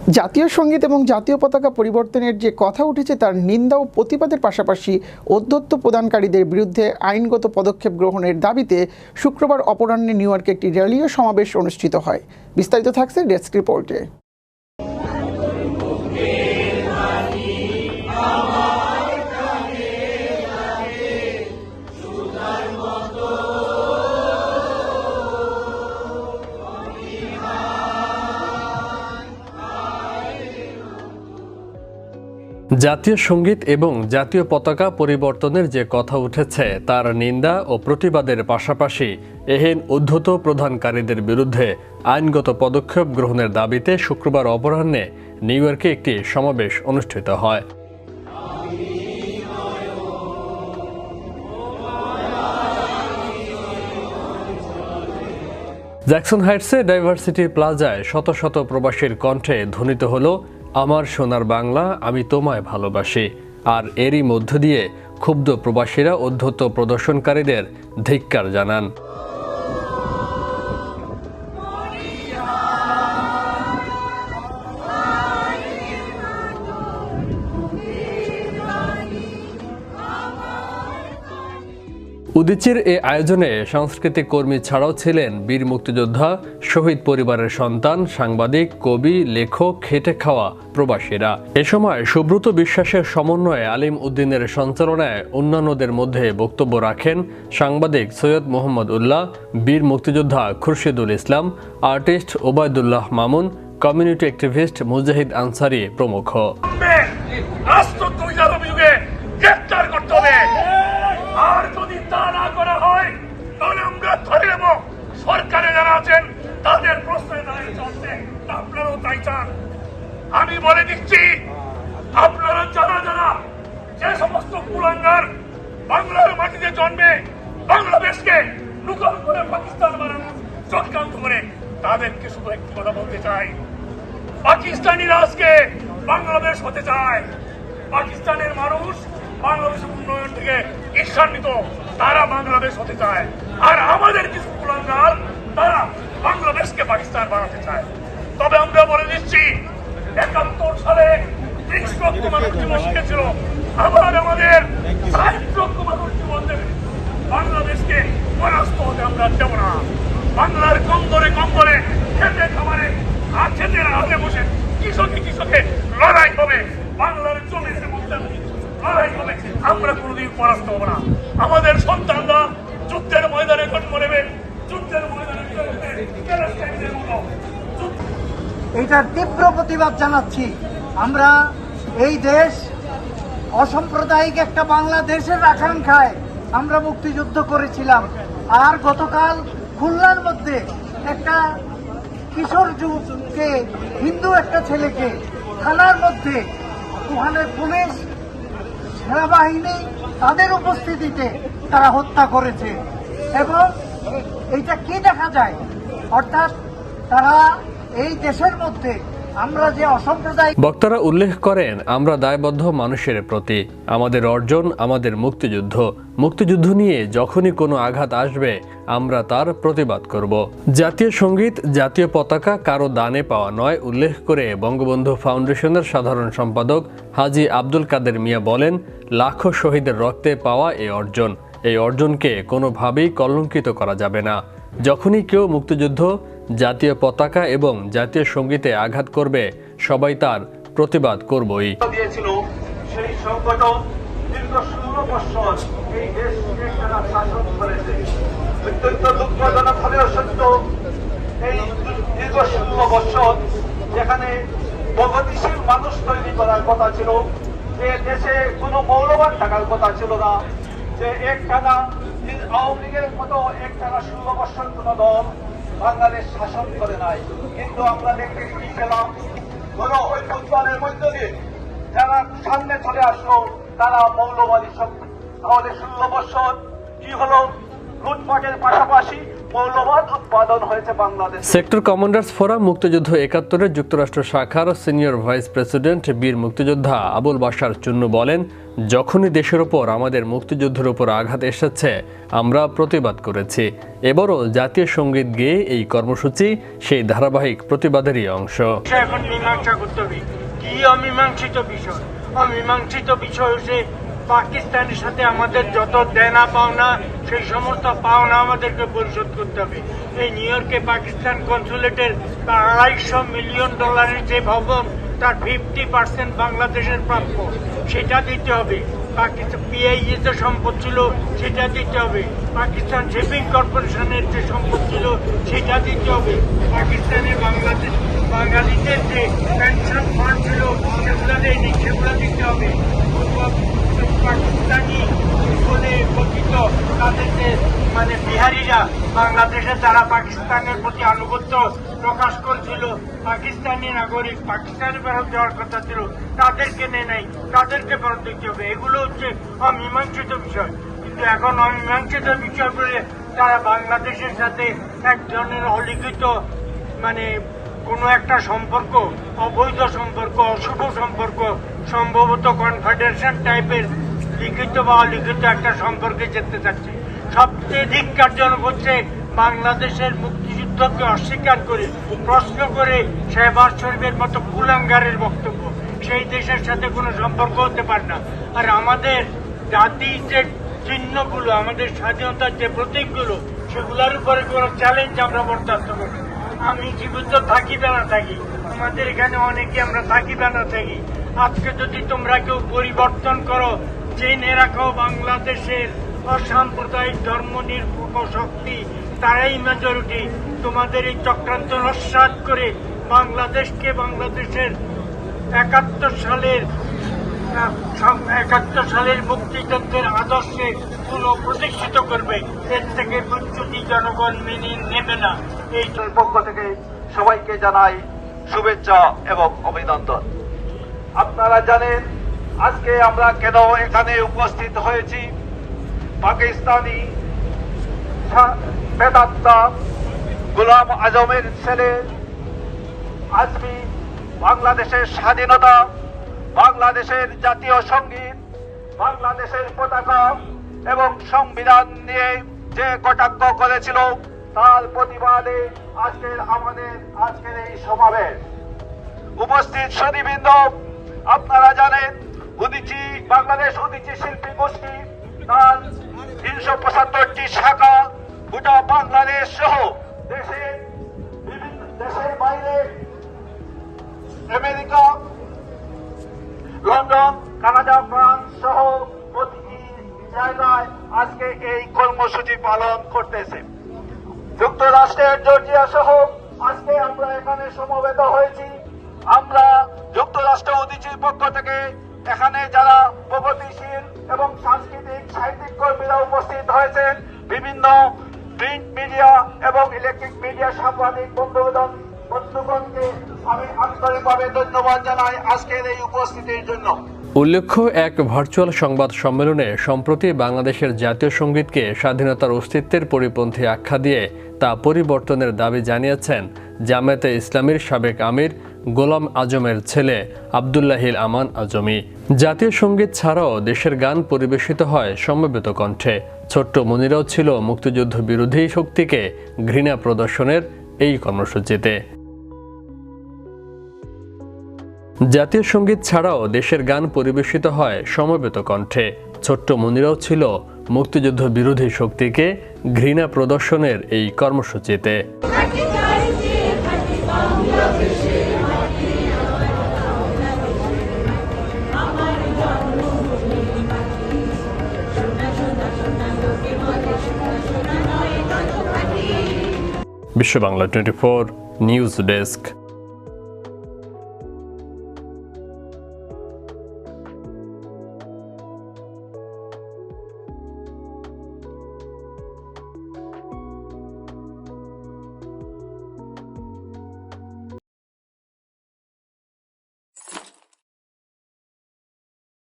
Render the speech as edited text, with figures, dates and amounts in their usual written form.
জাতীয় সঙ্গীত এবং জাতীয় পতাকা পরিবর্তনের যে কথা উঠেছে তার নিন্দা ও প্রতিবাদের পাশাপাশি অধ্যত্ব প্রদানকারীদের বিরুদ্ধে আইনগত পদক্ষেপ গ্রহণের দাবিতে শুক্রবার অপরাহ্নে নিউ ইয়র্কে একটি র্যালি ও সমাবেশ অনুষ্ঠিত হয়। বিস্তারিত থাকছে ডেস্ক রিপোর্টে। জাতীয় সঙ্গীত এবং জাতীয় পতাকা পরিবর্তনের যে কথা উঠেছে তার নিন্দা ও প্রতিবাদের পাশাপাশি এহেন উদ্ধত প্রদানকারীদের বিরুদ্ধে আইনগত পদক্ষেপ গ্রহণের দাবিতে শুক্রবার অপরাহ্নে নিউ ইয়র্কে একটি সমাবেশ অনুষ্ঠিত হয়। জ্যাকসন হাইটসে ডাইভার্সিটি প্লাজায় শত শত প্রবাসীর কণ্ঠে ধ্বনিত হলো আমার সোনার বাংলা, আমি তোমায় ভালোবাসি। আর এরই মধ্য দিয়ে ক্ষুব্ধ প্রবাসীরা অধ্যত্ত প্রদর্শনকারীদের ধিক্কার জানান। উদীচীর এ আয়োজনে সাংস্কৃতিক কর্মী ছাড়াও ছিলেন বীর মুক্তিযোদ্ধা, শহীদ পরিবারের সন্তান, সাংবাদিক, কবি, লেখক, খেটে খাওয়া প্রবাসীরা। এ সময় সুব্রত বিশ্বাসের সমন্বয়ে আলিম উদ্দিনের সঞ্চালনায় অন্যান্যদের মধ্যে বক্তব্য রাখেন সাংবাদিক সৈয়দ মোহাম্মদ উল্লাহ, বীর মুক্তিযোদ্ধা Khurshidul Islam, artist Obaidullah Mamun, community activist Mujahid Ansari প্রমুখ। আর যদি তা না করা হয় তাহলে আমরা ধরে নেব সরকারে যারা আছেন তাদের প্রশ্রয় দাঁড়িয়ে চলছে, আপনারাও তাই চান। আমি বলে দিচ্ছি, আপনারা যারা যারা যে সমস্ত কুলাঙ্গার বাংলার মাটিতে জন্মে বাংলাদেশকে নকল করে পাকিস্তান বানানোর চক্রান্ত করে, তাদেরকে শুধু একটি কথা বলতে চাই, পাকিস্তানিরা আজকে বাংলাদেশ হতে চায়। পাকিস্তানের মানুষ বাংলাদেশের উন্নয়ন থেকে ঈর্ষান্বিত, তারা বাংলাদেশ হতে চায়। আর আমাদের কিছু কুলাঙ্গার তারা বাংলাদেশকে পাকিস্তান বানাতে চায়। তবে আমরা বলে দিচ্ছি, ৭১ সালে ৩০ লক্ষ মানুষ জীবন দিয়েছিল, আবার আমাদের ৬০ লক্ষ মানুষ জীবন দেবে। বাংলাদেশকে পরাস্ত হতে আমরা দেব না। বাংলার কন্দরে কন্দরে, খেতে খাবারে আর খেতের হাতে বসে কৃষকে লড়াই হবে। বাংলার জমির মধ্যে লড়াই হবে, আমরা কোনোদিন পরাস্ত হব না। আমাদের সন্তানরা যুদ্ধের ময়দানে জন্ম নেবে, যুদ্ধের ময়দানে এইটার তীব্র প্রতিবাদ জানাচ্ছি। আমরা এই দেশ অসাম্প্রদায়িক একটা বাংলাদেশের আকাঙ্ক্ষায় আমরা মুক্তিযুদ্ধ করেছিলাম। আর গতকাল খুলনার মধ্যে একটা কিশোর যুবককে, হিন্দু একটা ছেলেকে থানার মধ্যে ওখানে পুলিশ সেনাবাহিনী তাদের উপস্থিতিতে তারা হত্যা করেছে। এবং এইটা কি দেখা যায়, অর্থাৎ তারা এই দেশের মধ্যে আমরা যে অসাম্প্রদায়িক। বক্তারা উল্লেখ করেন, আমরা দায়বদ্ধ মানুষের প্রতি। আমাদের অর্জন আমাদের মুক্তিযুদ্ধ নিয়ে যখনই কোনো আঘাত আসবে আমরা তার প্রতিবাদ করব। জাতীয় সঙ্গীত, জাতীয় পতাকা কারো দানে পাওয়া নয় উল্লেখ করে বঙ্গবন্ধু ফাউন্ডেশনের সাধারণ সম্পাদক হাজী আব্দুল কাদের মিয়া বলেন, লাখো শহীদের রক্তে পাওয়া এই অর্জনকে কোনোভাবেই কলঙ্কিত করা যাবে না। যখনই কেউ মুক্তিযুদ্ধ, জাতীয় পতাকা এবং জাতীয় সঙ্গীতে আঘাত করবে সবাই তার প্রতিবাদ করবই। সেই সংগঠন দীর্ঘ ১৬ বছর এই দেশকে তারা শাসন করেছে। অত্যন্ত দুঃখজনক হলেও সত্য, এই দীর্ঘ ১৬ বছর যেখানে প্রগতিশীল মানুষ তৈরি করার কথা ছিল, যে দেশে কোনো মৌলবান থাকার কথা ছিল না, যে একটানা আওয়ামী লীগের মতো একটানা ১৬ বছর কোন দল বাংলাদেশ শাসন করে নাই। কিন্তু আমরা দেখতে কি পেলাম, কোন ঐক্যের মধ্য দিয়ে যারা সামনে চলে আসলো তারা মৌলবাদী শক্তি। তাহলে ১৬ বছর কি হলো? লুটপাটের পাশাপাশি মৌলবাদ উৎপাদন হয়েছে বাংলাদেশ। সেক্টর কমান্ডার্স ফোরাম মুক্তিযুদ্ধ ৭১-এর যুক্তরাষ্ট্র শাখার সিনিয়র ভাইস প্রেসিডেন্ট বীর মুক্তিযোদ্ধা আবুল বাশার চুন্নু বলেন, যখনই দেশের ওপর আমাদের মুক্তিযুদ্ধের উপর আঘাত এসেছে আমরা প্রতিবাদ করেছি। এবারও জাতীয় সঙ্গীত গেয়ে এই কর্মসূচি সেই ধারাবাহিক প্রতিবাদেরই অংশ। এখন মীমাংসা করতে হবে কি অমীমাংসিত বিষয়। অমীমাংসিত বিষয় হচ্ছে পাকিস্তানের সাথে আমাদের যত দেনা পাওনা, সেই সমস্ত পাওনা আমাদেরকে পরিশোধ করতে হবে। এই নিউ ইয়র্কে পাকিস্তান কনসুলেটের $250 মিলিয়ন যে ভবন, তার 50% বাংলাদেশের প্রাপ্য, সেটা দিতে হবে। পাকিস্তান পিআইএ যে সম্পদ ছিল সেটা দিতে হবে। পাকিস্তান শিপিং কর্পোরেশনের যে সম্পদ ছিল সেটা দিতে হবে। পাকিস্তানের বাঙালিদের যে পেনশন ফান্ড ছিল সেগুলো দেয়নি, সেগুলো দিতে হবে। পাকিস্তানি বলে কথিত তাদের যে বিহারিরা বাংলাদেশে যারা পাকিস্তানের প্রতি আনুগত্য প্রকাশ করেছিল, পাকিস্তানি নাগরিক পাকিস্তানে ফেরত দেওয়ার কথা ছিল, তাদেরকে নেয় নাই, তাদেরকে ফেরত দিতে হবে। এগুলো হচ্ছে অমীমাংসিত বিষয়। কিন্তু এখন অমীমাংসিত বিষয় বলে তারা বাংলাদেশের সাথে এক ধরনের অলিখিত কোনো একটা সম্পর্ক, অবৈধ সম্পর্ক, অশুভ সম্পর্ক, সম্ভবত কনফেডারেশন টাইপের লিখিত বা অলিখিত একটা সম্পর্কে যেতে চাচ্ছে। সবচেয়ে ধিক্কারজনক হচ্ছে বাংলাদেশের মুক্তিযুদ্ধকে অস্বীকার করে, প্রশ্ন করে শেহবাজ শরীফের মতো কুলাঙ্গারের বক্তব্য। সেই দেশের সাথে কোনো সম্পর্ক হতে পারে না। আর আমাদের জাতির যে চিহ্নগুলো, আমাদের স্বাধীনতার যে প্রতীকগুলো, সেগুলোর উপরে কোনো চ্যালেঞ্জ আমরা বরদাস্ত করি। আমি জীবিত থাকি বা না থাকি, আমাদের এখানে অনেকে আমরা থাকি বা না থাকি, আজকে যদি তোমরা কেউ পরিবর্তন করো, জেনে রাখো বাংলাদেশের অসাম্প্রদায়িক ধর্ম নিরপেক্ষ শক্তি তারাই মেজরিটি। তোমাদের এই চক্রান্ত নস্যাৎ করে বাংলাদেশকে বাংলাদেশের ৭১ সালের মুক্তিযুদ্ধের আদর্শে পুনঃপ্রতিষ্ঠিত করবে। এর থেকে প্রস্তুতি জনগণ মেনে নেবে না। এই পক্ষ থেকে সবাইকে জানাই শুভেচ্ছা এবং অভিনন্দন। আপনারা জানেন আজকে আমরা কেন এখানে উপস্থিত হয়েছি। পাকিস্তানি প্রেতাত্মা গোলাম আজমের ছেলে আজমি বাংলাদেশের স্বাধীনতা, বাংলাদেশের জাতীয় সঙ্গীত, বাংলাদেশের পতাকা এবং সংবিধান নিয়ে যে কটাক্ষ করেছিল, তার প্রতিবাদে আজকের এই সমাবেশ। উপস্থিত সুধীবৃন্দ, আপনারা জানেন বাংলাদেশ উদীচী শিল্পী গোষ্ঠী তার ৩৭৫টি শাখা গোটা বাংলাদেশ সহ দেশের বাইরে আমেরিকা, লন্ডন, কানাডা, ফ্রান্স সহ প্রতিটি জায়গায় আজকে এই কর্মসূচি পালন করতেছে। যুক্তরাষ্ট্রের জর্জিয়া সহ আজকে আমরা এখানে সমবেত হয়েছি। আমরা যুক্তরাষ্ট্র উদীচীর পক্ষ থেকে এখানে যারা প্রগতিশীল এবং সাংস্কৃতিক সাহিত্যিক কর্মীরা উপস্থিত হয়েছেন, বিভিন্ন প্রিন্ট মিডিয়া এবং ইলেকট্রিক মিডিয়া সাংবাদিক বন্ধুগণকে আমি আন্তরিকভাবে ধন্যবাদ জানাই আজকের এই উপস্থিতির জন্য। উল্লেখ্য, এক ভার্চুয়াল সংবাদ সম্মেলনে সম্প্রতি বাংলাদেশের জাতীয় সঙ্গীতকে স্বাধীনতার অস্তিত্বের পরিপন্থী আখ্যা দিয়ে তা পরিবর্তনের দাবি জানিয়েছেন জামায়াতে ইসলামীর সাবেক আমির গোলাম আজমের ছেলে আব্দুল্লাহিল আমান আজমি। জাতীয় সঙ্গীত ছাড়াও দেশের গান পরিবেশিত হয় সমবেত কণ্ঠে। ছোট্ট মনিরাও ছিল মুক্তিযুদ্ধ বিরোধী শক্তিকে ঘৃণা প্রদর্শনের এই কর্মসূচিতে। জাতীয় সঙ্গীত ছাড়াও দেশের গান পরিবেশিত হয় সমবেত কণ্ঠে। ছোট্ট মনিরাও ছিল মুক্তিযুদ্ধ বিরোধী শক্তিকে ঘৃণা প্রদর্শনের এই কর্মসূচিতে। বিশ্ব বাংলা 24 নিউজ ডেস্ক।